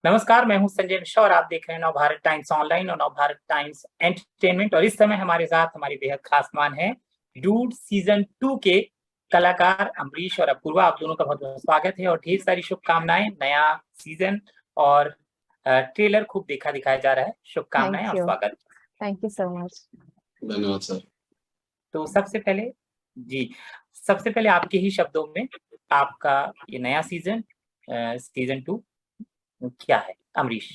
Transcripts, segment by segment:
नमस्कार, मैं हूं संजय मिश्रा और आप देख रहे हैं नवभारत टाइम्स ऑनलाइन और नवभारत टाइम्स एंटरटेनमेंट। और इस समय हमारे साथ हमारी बेहद खास मेहमान है डूड सीजन 2 के कलाकार अमरीश और अपूर्वा। आप दोनों का बहुत बहुत स्वागत है और ढेर सारी शुभकामनाएं। नया सीजन और ट्रेलर खूब देखा दिखाया जा रहा है। शुभकामनाएं थैंक और यू। स्वागत। Thank you so much. धन्यवाद सर। तो जी सबसे पहले आपके ही शब्दों में आपका ये नया सीजन सीजन 2 क्या है Amrish?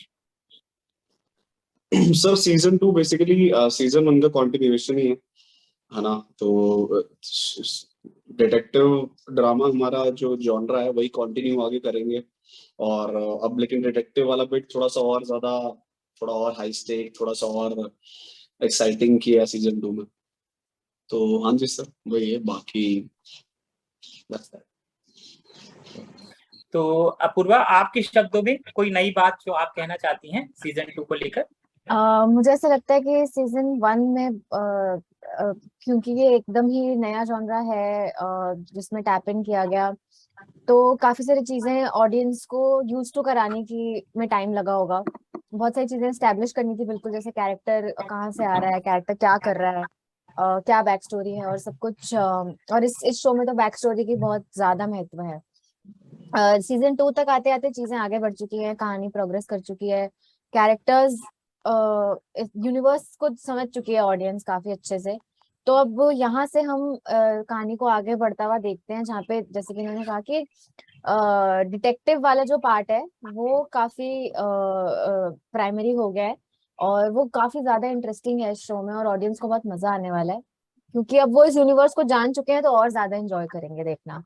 Sir season 2 basically season 1 का कंटिन्यूएशन ही है ना। तो डिटेक्टिव ड्रामा हमारा जो जॉनरा है वही कंटिन्यू आगे करेंगे। और अब लेकिन डिटेक्टिव वाला बिट थोड़ा सा और ज्यादा, थोड़ा और हाई स्टेक, थोड़ा सा और एक्साइटिंग किया है सीजन 2 में। तो हाँ जी सर, वही है बाकी। that's that। तो अपूर्वा, आपके शब्दों में कोई नई बात जो आप कहना चाहती हैं सीजन 2 को लेकर? मुझे ऐसा लगता है कि सीजन 1 में क्योंकि ये एकदम ही नया जॉनरा है जिसमें टैप इन किया गया, तो काफी सारी चीजें ऑडियंस को यूज टू कराने की में टाइम लगा होगा। बहुत सारी चीजें स्टैब्लिश करनी थी, बिल्कुल जैसे कैरेक्टर कहाँ से आ रहा है, कैरेक्टर क्या कर रहा है, क्या बैक स्टोरी है और सब कुछ। और इस शो में तो बैक स्टोरी की बहुत ज्यादा महत्व है। सीजन 2 तक आते आते चीजें आगे बढ़ चुकी हैं, कहानी प्रोग्रेस कर चुकी है, कैरेक्टर्स यूनिवर्स को समझ चुकी है ऑडियंस काफी अच्छे से। तो अब वो यहाँ से हम कहानी को आगे बढ़ता हुआ देखते हैं, जहाँ पे जैसे कि इन्होंने कहा कि डिटेक्टिव वाला जो पार्ट है वो काफी प्राइमरी हो गया है और वो काफी ज्यादा इंटरेस्टिंग है इस शो में, और ऑडियंस को बहुत मजा आने वाला है क्योंकि अब वो इस यूनिवर्स को जान चुके हैं, तो और ज्यादा एंजॉय करेंगे देखना।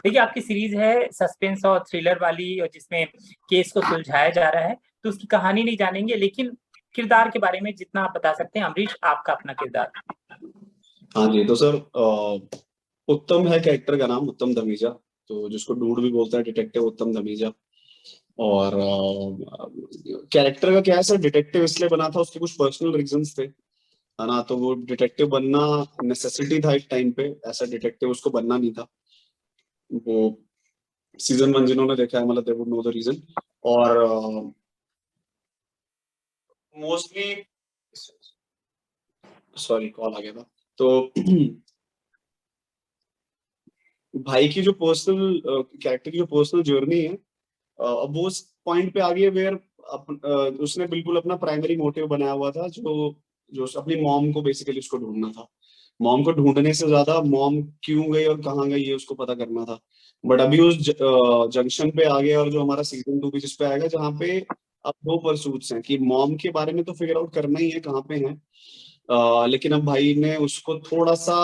देखिए, आपकी सीरीज है सस्पेंस और थ्रिलर वाली और जिसमें केस को सुलझाया जा रहा है, तो उसकी कहानी नहीं जानेंगे, लेकिन किरदार के बारे में जितना आप बता सकते हैं। अमरीश, आपका अपना किरदार। हाँ जी, तो सर उत्तम है कैरेक्टर का नाम, उत्तम धमीजा। तो जिसको डूड भी बोलता है, डिटेक्टिव उत्तम धमीजा। और कैरेक्टर का क्या है सर, डिटेक्टिव इसलिए बना था, उसके कुछ पर्सनल रीजंस थे, है ना। तो वो डिटेक्टिव बनना नेसेसिटी था एक टाइम पे, ऐसा डिटेक्टिव उसको बनना नहीं था। वो सीजन 1 जिन्होंने देखा है मतलब they would know the reason. और मोस्टली सॉरी कॉल आ गया था। तो भाई की जो पर्सनल कैरेक्टर की जो पर्सनल जर्नी है, अब वो उस पॉइंट पे आ गई है वेयर उसने बिल्कुल अपना प्राइमरी मोटिव बनाया हुआ था, जो जो अपनी मॉम को बेसिकली उसको ढूंढना था। मॉम को ढूंढने से ज्यादा मॉम क्यों गई और कहाँ गई ये उसको पता करना था। बट अभी उस जंक्शन पे आ गया, और जो हमारा सीजन 2 भी जिस पे आएगा, जहाँ पे अब दो परसूट्स हैं कि मॉम के बारे में तो फिगर आउट करना ही है कहाँ पे है। लेकिन अब भाई ने उसको थोड़ा सा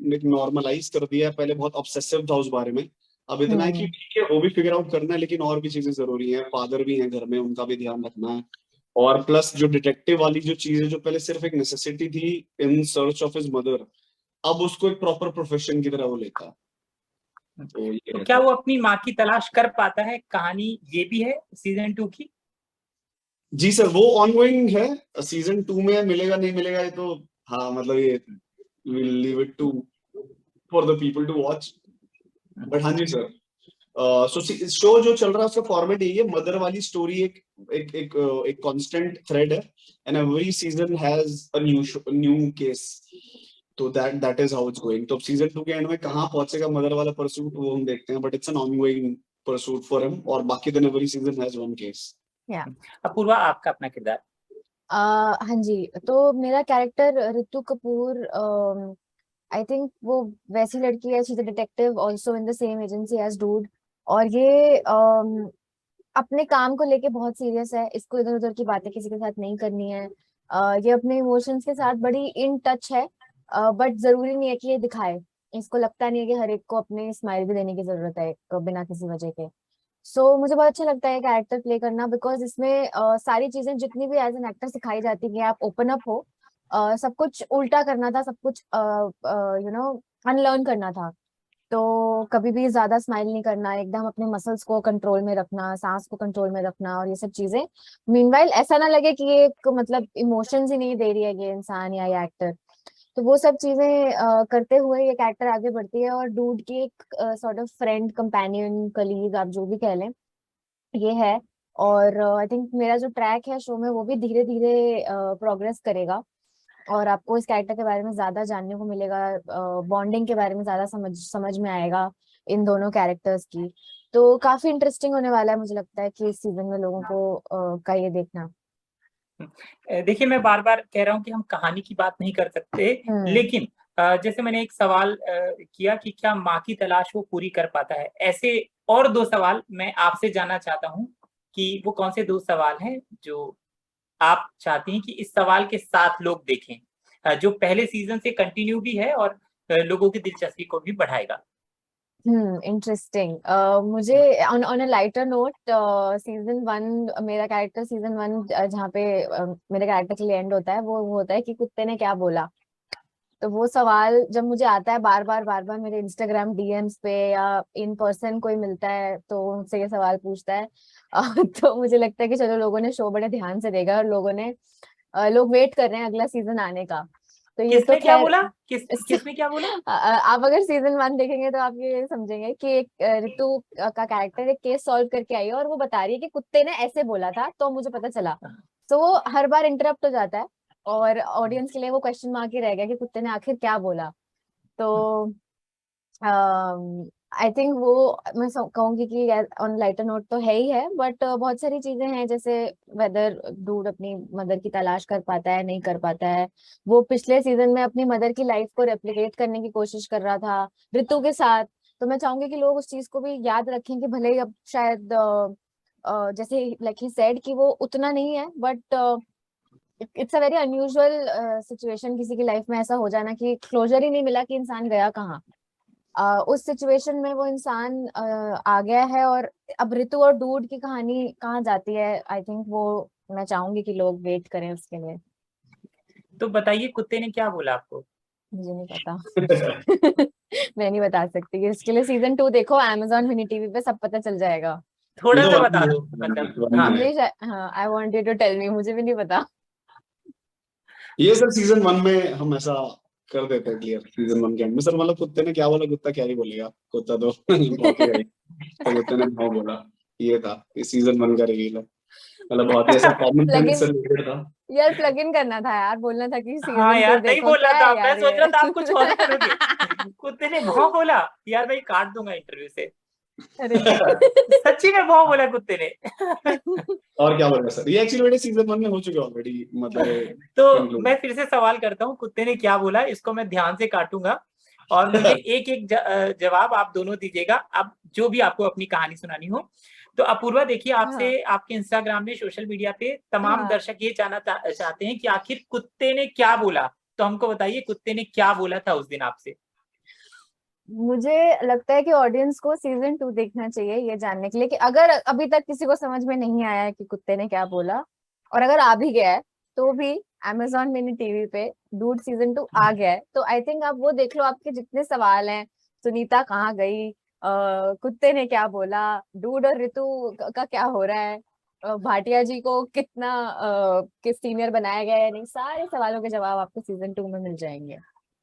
नॉर्मलाइज कर दिया है, पहले बहुत ऑब्सेसिव था उस बारे में। अब इतना है कि हम्म। ठीक है वो भी फिगर आउट करना है, लेकिन और भी चीजें जरूरी हैं, फादर भी हैं घर में, उनका भी ध्यान रखना है। और प्लस जो डिटेक्टिव वाली जो चीज है, जो पहले सिर्फ एक नेसेसिटी थी in search of his mother, अब उसको एक प्रॉपर प्रोफेशन की तरह वो लेता है। तो ये तो क्या रहता है। वो अपनी माँ की तलाश कर पाता है? कहानी ये भी है सीजन 2 की? जी सर, वो ऑनगोइंग है, सीजन 2 में मिलेगा नहीं मिलेगा ये तो, हाँ मतलब ये will leave it to for the people to watch. But हाँ जी सर, सो शो जो चल रहा है उसका फॉर्मेट यही है, मदर वाली स्टोरी एक कांस्टेंट थ्रेड है, and every season has a new case. तो that is how it's going. तो सीजन 2 के एंड में कहाँ पहुंचेगा मदर वाला परसूट वो हम देखते हैं, but it's an ongoing pursuit for him, और बाकी then every season has one case. या अपूर्वा, आपका अपना किरदार। हाँ जी, तो मेरा character Ritu Kapoor, I think वो वैसी लड़की है, she is a detective also in the same agency as dude. और ये अपने काम को लेके बहुत सीरियस है, इसको इधर उधर की बातें किसी के साथ नहीं करनी है। ये अपने इमोशंस के साथ बड़ी इन टच है, बट जरूरी नहीं है कि ये दिखाए। इसको लगता नहीं है कि हर एक को अपने स्माइल भी देने की जरूरत है बिना किसी वजह के। मुझे बहुत अच्छा लगता है कैरेक्टर प्ले करना, बिकॉज इसमें सारी चीजें जितनी भी एज एन एक्टर सिखाई जाती है कि आप ओपन अप हो, सब कुछ उल्टा करना था, सब कुछ अनलर्न करना था। तो कभी भी ज्यादा स्माइल नहीं करना, एकदम अपने मसल्स को कंट्रोल में रखना, सांस को कंट्रोल में रखना और ये सब चीजें। मीनवाइल ऐसा ना लगे कि ये एक मतलब इमोशंस ही नहीं दे रही है ये इंसान या ये एक्टर। तो वो सब चीजें करते हुए ये कैरेक्टर आगे बढ़ती है, और डूड की एक sort of friend, companion, colleague, आप जो भी कह लें, ये है। और आई थिंक मेरा जो ट्रैक है शो में वो भी धीरे धीरे प्रोग्रेस करेगा, और आपको इस कैरेक्टर के बारे में ज्यादा जानने को मिलेगा, बॉन्डिंग के बारे में ज्यादा समझ में आएगा इन दोनों कैरेक्टर्स की। तो काफी इंटरेस्टिंग होने वाला है, मुझे लगता है कि इस सीजन में लोगों को का ये देखना। देखिए, मैं बार बार कह रहा हूँ कि हम कहानी की बात नहीं कर सकते, लेकिन जैसे मैंने एक सवाल किया कि क्या माँ की तलाश वो पूरी कर पाता है, ऐसे और 2 सवाल मैं आपसे जानना चाहता हूँ कि वो कौन से 2 सवाल हैं जो आप चाहती हैं कि इस सवाल के साथ लोग देखें, जो पहले सीजन से कंटिन्यू भी है और लोगों की दिलचस्पी को भी बढ़ाएगा। इंटरेस्टिंग। मुझे on on a lighter note, season 1, मेरा कैरेक्टर सीजन 1 जहाँ पे मेरे कैरेक्टर के लिए एंड होता है, वो होता है कि कुत्ते ने क्या बोला। तो वो सवाल जब मुझे आता है बार बार मेरे इंस्टाग्राम डीएम्स पे, या इन पर्सन कोई मिलता है तो उनसे ये सवाल पूछता है, तो मुझे लगता है कि चलो लोगों ने शो बड़े ध्यान से देखा, और लोग वेट कर रहे हैं अगला सीजन आने का। तो ये तो किसने क्या खैर बोला? किसने क्या बोला? आप अगर सीजन 1 देखेंगे तो आप ये समझेंगे कि एक ऋतु का कैरेक्टर एक केस सॉल्व करके आई है, और वो बता रही है कि कुत्ते ने ऐसे बोला था तो मुझे पता चला। तो वो हर बार इंटरप्ट हो जाता है, और ऑडियंस के लिए वो क्वेश्चन मार्क ही रह गया कि कुत्ते ने आखिर क्या बोला। तो आई थिंक वो, मैं कहूंगी कि ऑन लाइटर नोट तो है ही है, बट बहुत सारी चीजें हैं, जैसे वेदर डूड अपनी मदर की तलाश कर पाता है नहीं कर पाता है। वो पिछले सीजन में अपनी मदर की लाइफ को रेप्लिकेट करने की कोशिश कर रहा था ऋतु के साथ। तो मैं चाहूंगी कि लोग उस चीज को भी याद रखें कि भले ही अब शायद जैसे लाइक ही सेड कि वो उतना नहीं है, but it's a very unusual situation किसी की लाइफ में ऐसा हो जाना कि क्लोजर ही नहीं मिला कि इंसान गया कहाँ। उस सिचुएशन में वो इंसान आ गया है, और अब ऋतु और डूड की कहानी कहाँ जाती है, आई थिंक वो मैं चाहूंगी कि लोग वेट करें उसके लिए। तो बताइए, कुत्ते ने क्या बोला आपको? मुझे नहीं पता। मैं नहीं बता सकती, इसके लिए सीजन 2 देखो Amazon मिनी टीवी पे, सब पता चल जाएगा। ये थोड़ा तो सा वन बता है, दो, मतलब। हाँ। अमरीश, हाँ, I want you to tell me, मुझे भी नहीं पता। ये सर सीजन 1 में हम ऐसा कर देते हैं क्लियर, सीजन 1 के एंड में सर, मतलब कुत्ते ने क्या बोला, कुत्ता क्या ही बोलेगा, कुत्ता तो भौंकेगा ही। तो कुत्ते ने भाव बोला, ये था, इस सीजन 1 का रिवील है। मतलब बहुत ही ऐसा कॉमन प्लग सेंस इन, से रिलेटेड था। यार प्लग इन करना था यार, बोलना था कि हाँ सीजन 2 यार, नहीं देखो, बोलना क्या था, है मैं यार सोच रहा ये। था आप कुछ और बोलोगे। कुत्ते ने भौं बोला? यार मैं काट दूंगा इंटरव्यू से। अरे सच्ची में भौं बोला कुत्ते ने? और क्या बोलेगा सर, ये एक्चुअली मेरे सीजन 1 में हो चुके ऑलरेडी, मतलब ये तो कंक्लूड। मैं फिर से सवाल करता हूँ, कुत्ते ने क्या बोला, इसको मैं ध्यान से काटूंगा, और मुझे एक एक जवाब आप दोनों दीजिएगा, अब जो भी आपको अपनी कहानी सुनानी हो। तो अपूर्वा, देखिए, हाँ आपसे आपके इंस्टाग्राम में, सोशल मीडिया पे तमाम हाँ। दर्शक ये जानना चाहते हैं कि आखिर कुत्ते ने क्या बोला। तो हमको बताइए, कुत्ते ने क्या बोला था उस दिन आपसे? मुझे लगता है कि ऑडियंस को सीजन 2 देखना चाहिए ये जानने के लिए कि अगर अभी तक किसी को समझ में नहीं आया है कि कुत्ते ने क्या बोला, और अगर आ भी गया है तो भी Amazon मिनी टीवी पे डूड सीजन 2 आ गया है, तो आई थिंक आप वो देख लो। आपके जितने सवाल हैं, सुनीता कहाँ गई, कुत्ते ने क्या बोला, डूड और ऋतु का क्या हो रहा है, भाटिया जी को कितना किस सीनियर बनाया गया है, नहीं, सारे सवालों के जवाब आपको सीजन 2 में मिल जाएंगे।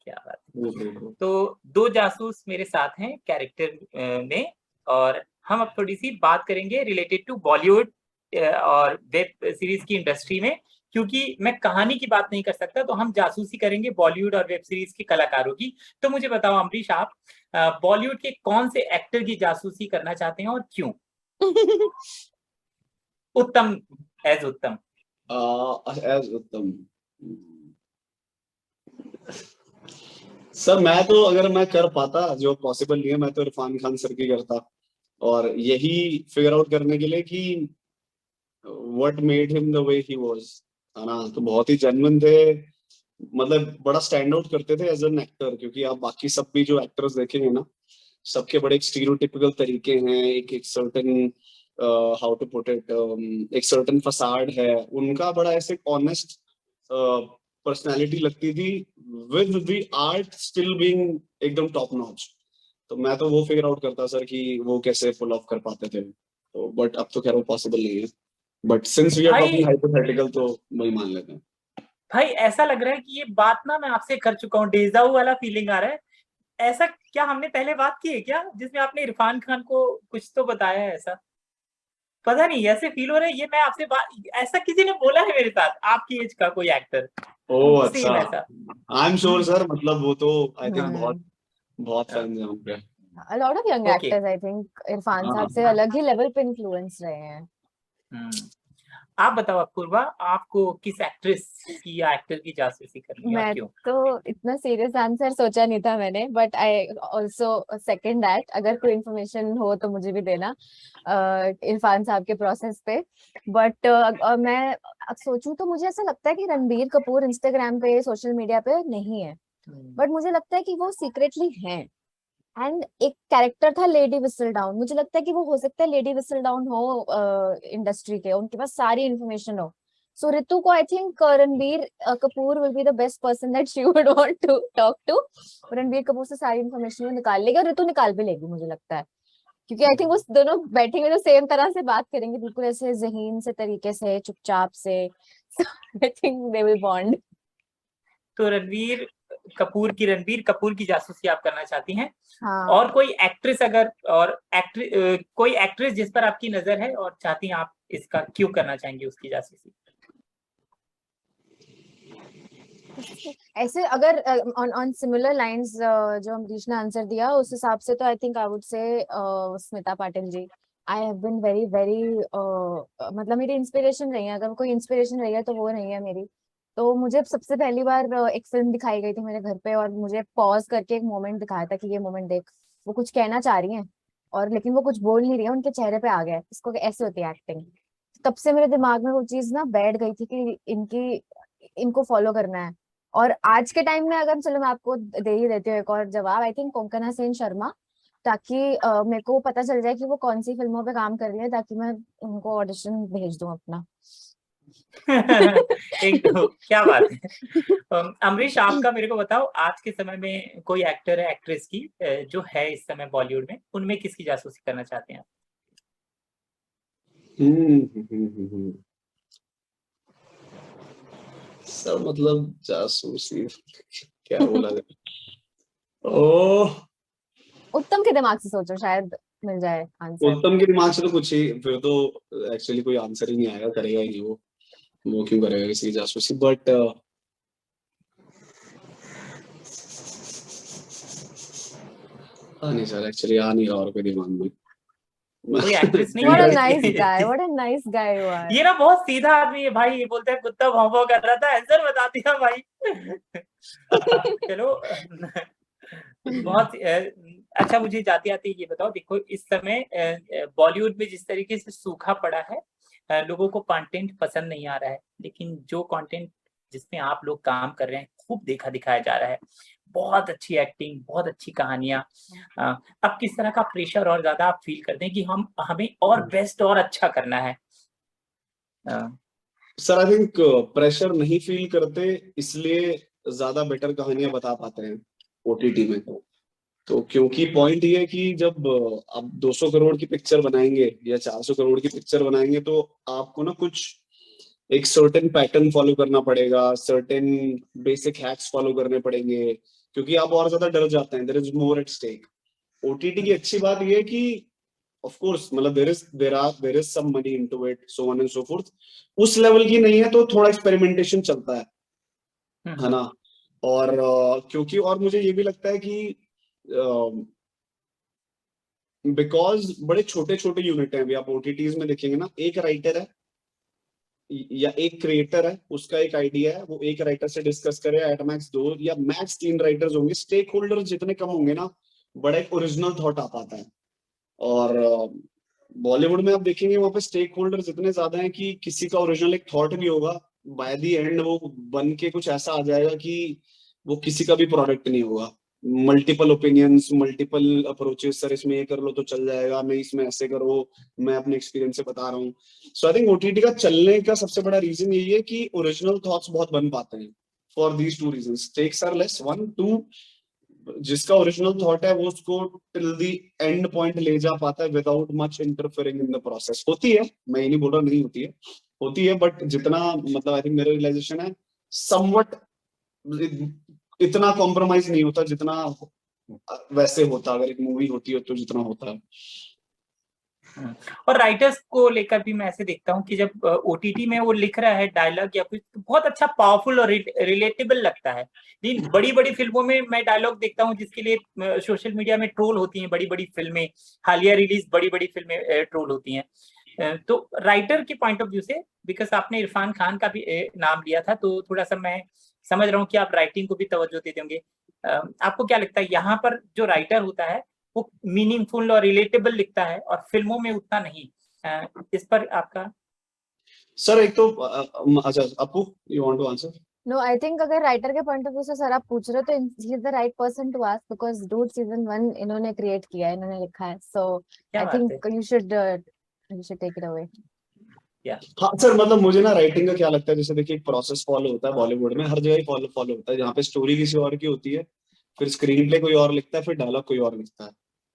क्या बात है। तो 2 जासूस मेरे साथ हैं कैरेक्टर में, और हम अब थोड़ी सी बात करेंगे रिलेटेड टू बॉलीवुड और वेब सीरीज की इंडस्ट्री में, क्योंकि मैं कहानी की बात नहीं कर सकता, तो हम जासूसी करेंगे बॉलीवुड और वेब सीरीज के कलाकारों की। तो मुझे बताओ अमरीश, आप बॉलीवुड के कौन से एक्टर की जासूसी करना चाहते हैं और क्यों? उत्तम, एज उत्तम। एज उत्तम सर, मैं तो अगर मैं कर पाता, जो पॉसिबल नहीं है, मैं तो इरफान खान सर की करता, और यही फिगर आउट करने के लिए कि what made him the way he was, है ना। तो बहुत ही जेन्युइन थे, मतलब बड़ा स्टैंड आउट करते थे एज एन एक्टर, क्योंकि आप बाकी सब भी जो एक्टर्स देखेंगे ना, सबके बड़े एक स्टीरियोटिपिकल तरीके हैं, एक एक certain, how to put it, एक सर्टेन फसाड है उनका, बड़ा ऐसे ऑनेस्ट पर्सनालिटी लगती थी, with the art still being एकदम टॉप नॉच। तो मैं तो वो फिगर आउट करता सर कि वो कैसे पुल ऑफ कर पाते थे, तो बट अब तो खैर वो पॉसिबल नहीं है, but since we are talking भाई हाइपोथेटिकल तो वही मान लेते हैं। भाई ऐसा लग रहा है कि ये बात ना मैं आपसे कर चुका हूँ, डेजाऊ वाला फीलिंग आ रहा है। ऐसा क्या हमने पहले बात की है क्या, जिसमें आपने इरफान खान को कुछ तो बताया है ऐसा? पता नहीं ऐसे फील हो रहा है, ये मैं आपसे बात, ऐसा किसी ने बोला है मेरे साथ, आपकी एज का कोई एक्टर ओ अच्छा, सेम ऐसा। आई एम श्योर सर, मतलब वो तो आई थिंक हाँ। बहुत बहुत फैंस हैं उनके। A lot of young okay. actors, I think, Irfan हाँ साहब से अलग ही लेवल पे इन्फ्लुएंस रहे हैं। आप बताओ अपूर्वा, आपको किस एक्ट्रेस की या एक्टर की जासूसी करनी है और मैं क्यों? तो इतना सीरियस आंसर सोचा नहीं था मैंने, but I also second that, अगर कोई इन्फॉर्मेशन हो तो मुझे भी देना इरफान साहब के प्रोसेस पे। बट मैं सोचूं तो मुझे ऐसा लगता है कि रणबीर कपूर इंस्टाग्राम पे, सोशल मीडिया पे नहीं है, बट मुझे लगता है कि वो सीक्रेटली हैं। एंड एक कैरेक्टर था लेडी विसल डाउन, मुझे लगता है कि वो हो सकता है लेडी विसल डाउन हो इंडस्ट्री के, उनके पास सारी इन्फॉर्मेशन हो। सो रितु को I think Ranbir Kapoor will be the best person that she would want to talk to. Ranbir Kapoor से सारी इन्फॉर्मेशन वो निकाल लेगी, और रितु निकाल भी लेगी मुझे लगता है, क्योंकि आई थिंक वो दोनों बैठेंगे तो सेम तरह से बात करेंगे, बिल्कुल ऐसे ज़हीन से तरीके से, चुपचाप से। I think they will bond. तो रणबीर कपूर की जासूसी आप करना चाहती हैं? हाँ। और कोई एक्ट्रेस अगर, और कोई एक्ट्रेस जिस पर आपकी नजर है और चाहती हैं आप इसका क्यों करना चाहेंगे उसकी जासूसी? ऐसे अगर ऑन ऑन सिमिलर लाइंस जो अमरीश ने आंसर दिया उस हिसाब से, तो I think I would say Smita Patil ji. I have been very very, मतलब मेरी इंस्पिरेशन रही है, अगर कोई इंस्पिरेशन रही है तो वो रही है मेरी। तो मुझे सबसे पहली बार एक फिल्म दिखाई गई थी मेरे घर पे, और मुझे पॉज करके एक मोमेंट दिखाया था कि ये मोमेंट देख, वो कुछ कहना चाह रही हैं और लेकिन वो कुछ बोल नहीं रही है, उनके चेहरे पे आ गया है इसको कि ऐसे होती है एक्टिंग। तब से मेरे दिमाग में वो चीज ना बैठ गई थी कि इनको फॉलो करना है। और आज के टाइम में अगर, चलो मैं आपको दे ही देती हूँ एक और जवाब, आई थिंक कोंकणा सेन शर्मा, ताकि मेरे को पता चल जाए कि वो कौन सी फिल्मों पे काम कर रही है, ताकि मैं उनको ऑडिशन भेज दूं अपना। एक तो क्या बात है। अमरीश, आपका मेरे को बताओ, आज के समय में कोई एक्टर है, एक्ट्रेस की जो है इस समय बॉलीवुड में, उनमें किसकी जासूसी करना चाहते हैं आप? सब मतलब जासूसी क्या बोला जाए। ओ, उत्तम के दिमाग से सोचो, शायद मिल जाए आंसर। उत्तम के दिमाग से तो कुछ ही, फिर तो एक्चुअली कोई आंसर ही नहीं आएगा, करेगा ही नहीं वो क्यों करेगा किसी की जासूसी, बट नहीं सर, एक्चुअली आ नहीं रहा और कोई दिमाग में। कोई एक्ट्रेस नहीं व्हाट अ है नाइस जिसकी guy, what a nice guy you are. ये ना बहुत सीधा आदमी है भाई, ये बोलते हैं कुत्ता भौं भौं कर रहा था, आंसर बता दिया भाई। चलो, बहुत अच्छा, मुझे जाते आते ये बताओ, देखो इस समय बॉलीवुड में जिस तरीके से सूखा पड़ा है, लोगों को कंटेंट पसंद नहीं आ रहा है, लेकिन जो कंटेंट जिसमें आप लोग काम कर रहे हैं खूब देखा दिखाया जा रहा है, बहुत अच्छी एक्टिंग, बहुत अच्छी कहानियां। अब किस तरह का प्रेशर और ज्यादा आप फील करते हैं कि हमें और बेस्ट और अच्छा करना है? सर आई थिंक प्रेशर नहीं फील करते, इसलिए ज्यादा बेटर कहानियां बता पाते हैं ओटीटी में। तो क्योंकि पॉइंट ये है कि जब आप 200 करोड़ की पिक्चर बनाएंगे या 400 करोड़ की पिक्चर बनाएंगे, तो आपको ना कुछ एक सर्टेन पैटर्न फॉलो करना पड़ेगा, सर्टेन बेसिक हैक्स फॉलो करने पड़ेंगे, क्योंकि आप और ज्यादा डर जाते हैं, there is more at stake. OTT की अच्छी बात ये है कि ऑफ कोर्स मतलब there is some money into it, so on and so forth. उस लेवल की नहीं है तो थोड़ा एक्सपेरिमेंटेशन चलता है ना। और क्योंकि और मुझे ये भी लगता है कि बिकॉज बड़े छोटे छोटे यूनिट हैं, अभी आप ओटीटीज में देखेंगे ना, एक राइटर है या एक क्रिएटर है, उसका एक आइडिया है, वो एक राइटर से डिस्कस करे, एट मैक्स 2 या मैक्स 3 राइटर्स होंगे, स्टेक होल्डर्स जितने कम होंगे ना, बड़ा एक ओरिजिनल थॉट आ पाता है। और बॉलीवुड में आप देखेंगे वहां पे स्टेक होल्डर्स इतने ज्यादा हैं कि किसी का ओरिजिनल एक थॉट भी होगा, बाय द एंड वो बन के कुछ ऐसा आ जाएगा कि वो किसी का भी प्रोडक्ट नहीं होगा। Multiple opinions, multiple approaches, sir इसमें ये कर लो तो चल जाएगा, मैं इसमें ऐसे करो, मैं अपने एक्सपीरियंस से बता रहा हूँ। सो आई थिंक ओटीटी का चलने का सबसे बड़ा रीजन यही है कि ओरिजिनल थॉट्स बहुत बन पाते हैं। For these two reason, stakes are less, 1 2, जिसका ओरिजिनल थॉट है वो उसको टिल द एंड पॉइंट ले जा पाता है without much interfering in the process. होती है, मैं ये नहीं बोल रहा नहीं होती है, होती है, बट जितना मतलब आई थिंक मेरा रियलाइजेशन है, समवट इतना कॉम्प्रोमाइज नहीं होता जितना वैसे होता अगर एक मूवी होती है तो जितना होता है। और राइटर्स को लेकर भी मैं ऐसे देखता हूँ कि जब ओटीटी में वो लिख रहा है डायलॉग या कुछ तो बहुत अच्छा पावरफुल और रिलेटेबल लगता है। लेकिन बड़ी बड़ी फिल्मों में मैं डायलॉग देखता हूँ जिसके लिए सोशल मीडिया में ट्रोल होती हैं, बड़ी बड़ी फिल्में, हालिया रिलीज बड़ी बड़ी फिल्में ट्रोल होती हैं। तो राइटर के पॉइंट ऑफ व्यू से, बिकॉज आपने इरफान खान का भी नाम लिया था, तो थोड़ा सा मैं समझ रहा हूँ कि आप राइटिंग को भी तवज्जो देते होंगे। आपको क्या लगता है यहाँ पर जो राइटर होता है वो मीनिंगफुल और रिलेटेबल लिखता है और फिल्मों में उतना नहीं? इस पर आपका? सर एक तो अच्छा Apu, you want to answer? No, I think अगर राइटर के पॉइंट ऑफ व्यू से सर आप पूछ रहे हो तो he is the right person to ask, because dude season 1 इन्होंने क्रिएट किया है, इन्होंने लिखा है, सो क्या आई बात है। Think you should take it away. हाँ सर, मतलब मुझे ना राइटिंग का क्या लगता है, जैसे देखिए एक प्रोसेस फॉलो होता है बॉलीवुड में, हर जगह फॉलो फॉलो होता है, जहाँ पे स्टोरी किसी और की होती है, फिर स्क्रीन प्ले कोई और लिखता है, फिर डायलॉग कोई और लिखता है,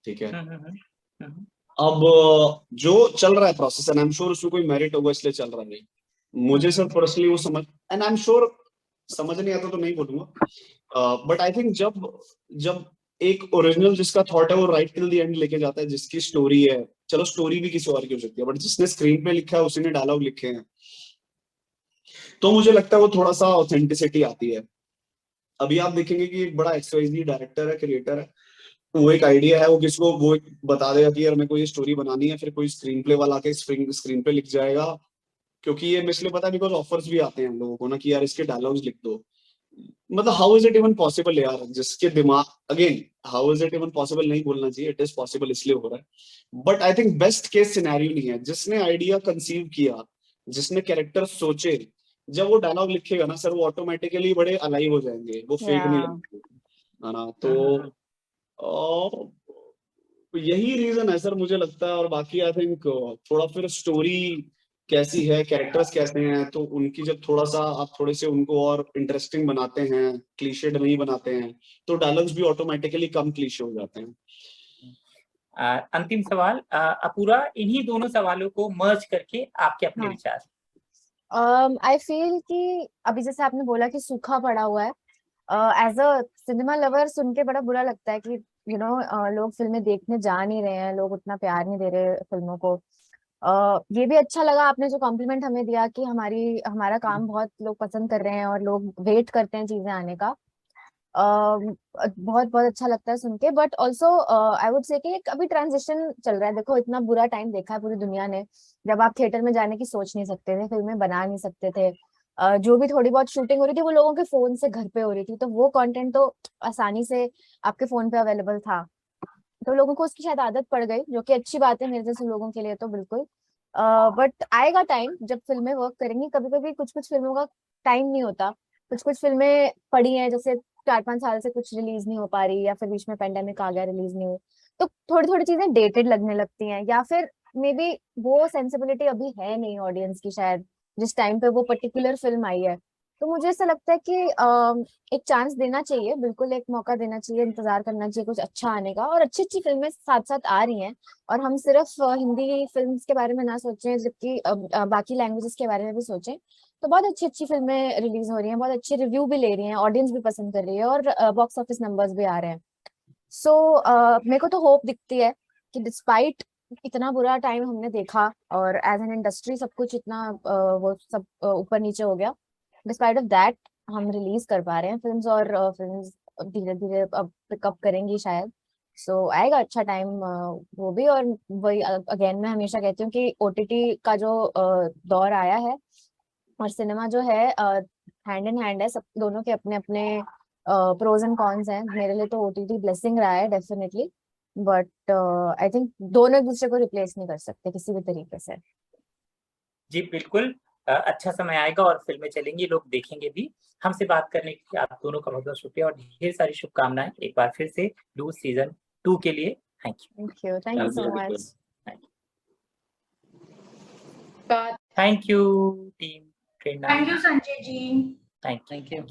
ठीक है। अब जो चल रहा है process, and I am sure उसमें कोई मेरिट होगा इसलिए चल रहा है, मुझे सर पर्सनली वो समझ, एंड आई एम श्योर समझ नहीं आता तो नहीं बोलूंगा, बट आई थिंक जब जब एक ओरिजिनल जिसका थॉट है वो राइट टिल द एंड लेके जाता है, जिसकी स्टोरी है, चलो स्टोरी भी किसी और की हो सकती है, बट जिसने स्क्रीन पे लिखा है उसी ने डायलॉग लिखे हैं, तो मुझे लगता है वो थोड़ा सा ऑथेंटिसिटी आती है। अभी आप देखेंगे कि एक बड़ा एक्सवाइजी डायरेक्टर है, क्रिएटर है, वो एक आइडिया है, वो किसको वो बता देगा कि यार मेरे को ये स्टोरी बनानी है, फिर कोई स्क्रीन प्ले वाला के स्क्रीन पे लिख जाएगा, क्योंकि ये इसलिए पता है बिकॉज ऑफर्स भी आते हैं हम लोगों को ना कि यार इसके डायलॉग्स लिख दो। मतलब how is it even possible यार, जिसके दिमाग, again how is it even possible नहीं बोलना चाहिए, इट इज पॉसिबल इसलिए हो रहा है, but I think best case scenario नहीं है, जिसने आइडिया कंसीव किया, जिसने कैरेक्टर सोचे, जब वो डायलॉग लिखेगा ना सर, वो ऑटोमेटिकली बड़े अलाइव हो जाएंगे, वो फेक नहीं लगेंगे, है ना। तो यही रीजन है सर मुझे लगता है, और बाकी आई थिंक थोड़ा फिर स्टोरी कैसी है, कैरेक्टर्स कैसे हैं, तो उनकी जब थोड़ा सा आप थोड़े से उनको और इंटरेस्टिंग बनाते हैं, क्लीशेड नहीं बनाते हैं, तो डायलॉग्स भी ऑटोमेटिकली कम क्लीशे हो जाते हैं। अंतिम सवाल अपूरा, इन्हीं दोनों सवालों को मर्ज करके आपके अपने विचार। आई फील कि अभी जैसे आपने बोला कि सूखा पड़ा हुआ है, एज अ सिनेमा लवर सुन के बड़ा बुरा लगता है कि लोग फिल्में देखने जा नहीं रहे हैं, लोग उतना प्यार नहीं दे रहे फिल्मों को। ये भी अच्छा लगा आपने जो कॉम्प्लीमेंट हमें दिया कि हमारा काम बहुत लोग पसंद कर रहे हैं और लोग वेट करते हैं चीजें आने का। बहुत बहुत अच्छा लगता है सुन के, बट ऑल्सो आई वुड से कि एक अभी ट्रांजिशन चल रहा है। देखो इतना बुरा टाइम देखा है पूरी दुनिया ने, जब आप थिएटर में जाने की सोच नहीं सकते थे, फिल्में बना नहीं सकते थे, जो भी थोड़ी बहुत शूटिंग हो रही थी वो लोगों के फोन से घर पे हो रही थी, तो वो कंटेंट तो आसानी से आपके फोन पे अवेलेबल था, तो लोगों को उसकी शायद आदत पड़ गई, जो कि अच्छी बात है मेरे जैसे लोगों के लिए तो बिल्कुल। बट आएगा टाइम जब फिल्में वर्क करेंगी, कभी कभी कुछ कुछ फिल्मों का टाइम नहीं होता, कुछ कुछ फिल्में पड़ी हैं जैसे 4-5 साल से कुछ रिलीज नहीं हो पा रही, या फिर बीच में पेंडेमिक आ गया रिलीज नहीं हुई, तो थोड़ी थोड़ी चीजें डेटेड लगने लगती हैं, या फिर मे बी वो सेंसिबिलिटी अभी है नहीं ऑडियंस की शायद, जिस टाइम पे वो पर्टिकुलर फिल्म आई है। तो मुझे ऐसा लगता है कि एक चांस देना चाहिए, बिल्कुल एक मौका देना चाहिए, इंतजार करना चाहिए कुछ अच्छा आने का, और अच्छी अच्छी फिल्में साथ साथ आ रही हैं, और हम सिर्फ हिंदी फिल्म्स के बारे में ना सोचें, जबकि बाकी लैंग्वेजेस के बारे में भी सोचें, तो बहुत अच्छी अच्छी फिल्में रिलीज हो रही हैं, बहुत अच्छे रिव्यू भी ले रही हैं, ऑडियंस भी पसंद कर रही है, और बॉक्स ऑफिस नंबर्स भी आ रहे हैं। सो मेरे को तो होप दिखती है कि डिस्पाइट इतना बुरा टाइम हमने देखा, और एज एन इंडस्ट्री सब कुछ इतना वो सब ऊपर नीचे हो गया, डिस्पाइट ऑफ दैट हम रिलीज कर पा रहे हैं फिल्म्स, और फिल्म्स धीरे धीरे अब पिकअप करेंगी शायद। सो आएगा अच्छा टाइम वो भी। और वही अगेन मैं हमेशा कहती हूँ कि ओटीटी का जो दौर आया है और सिनेमा जो है हैंड इन हैंड है, सब दोनों के अपने अपने प्रोज एंड कॉन्स हैं। मेरे लिए तो ओटीटी ब्लेसिंग रहा है डेफिनेटली, बट आई थिंक दोनों एक दूसरे को रिप्लेस नहीं कर सकते किसी भी तरीके से। जी बिल्कुल, अच्छा समय आएगा और फिल्में चलेंगी, लोग देखेंगे भी। हमसे बात करने के लिए आप दोनों का बहुत बहुत शुक्रिया और ढेर सारी शुभकामनाएं एक बार फिर से डू सीजन 2 के लिए। Thank you. Thank you so much. Thank you team Prerna. Thank you Sanjay ji. Thank you.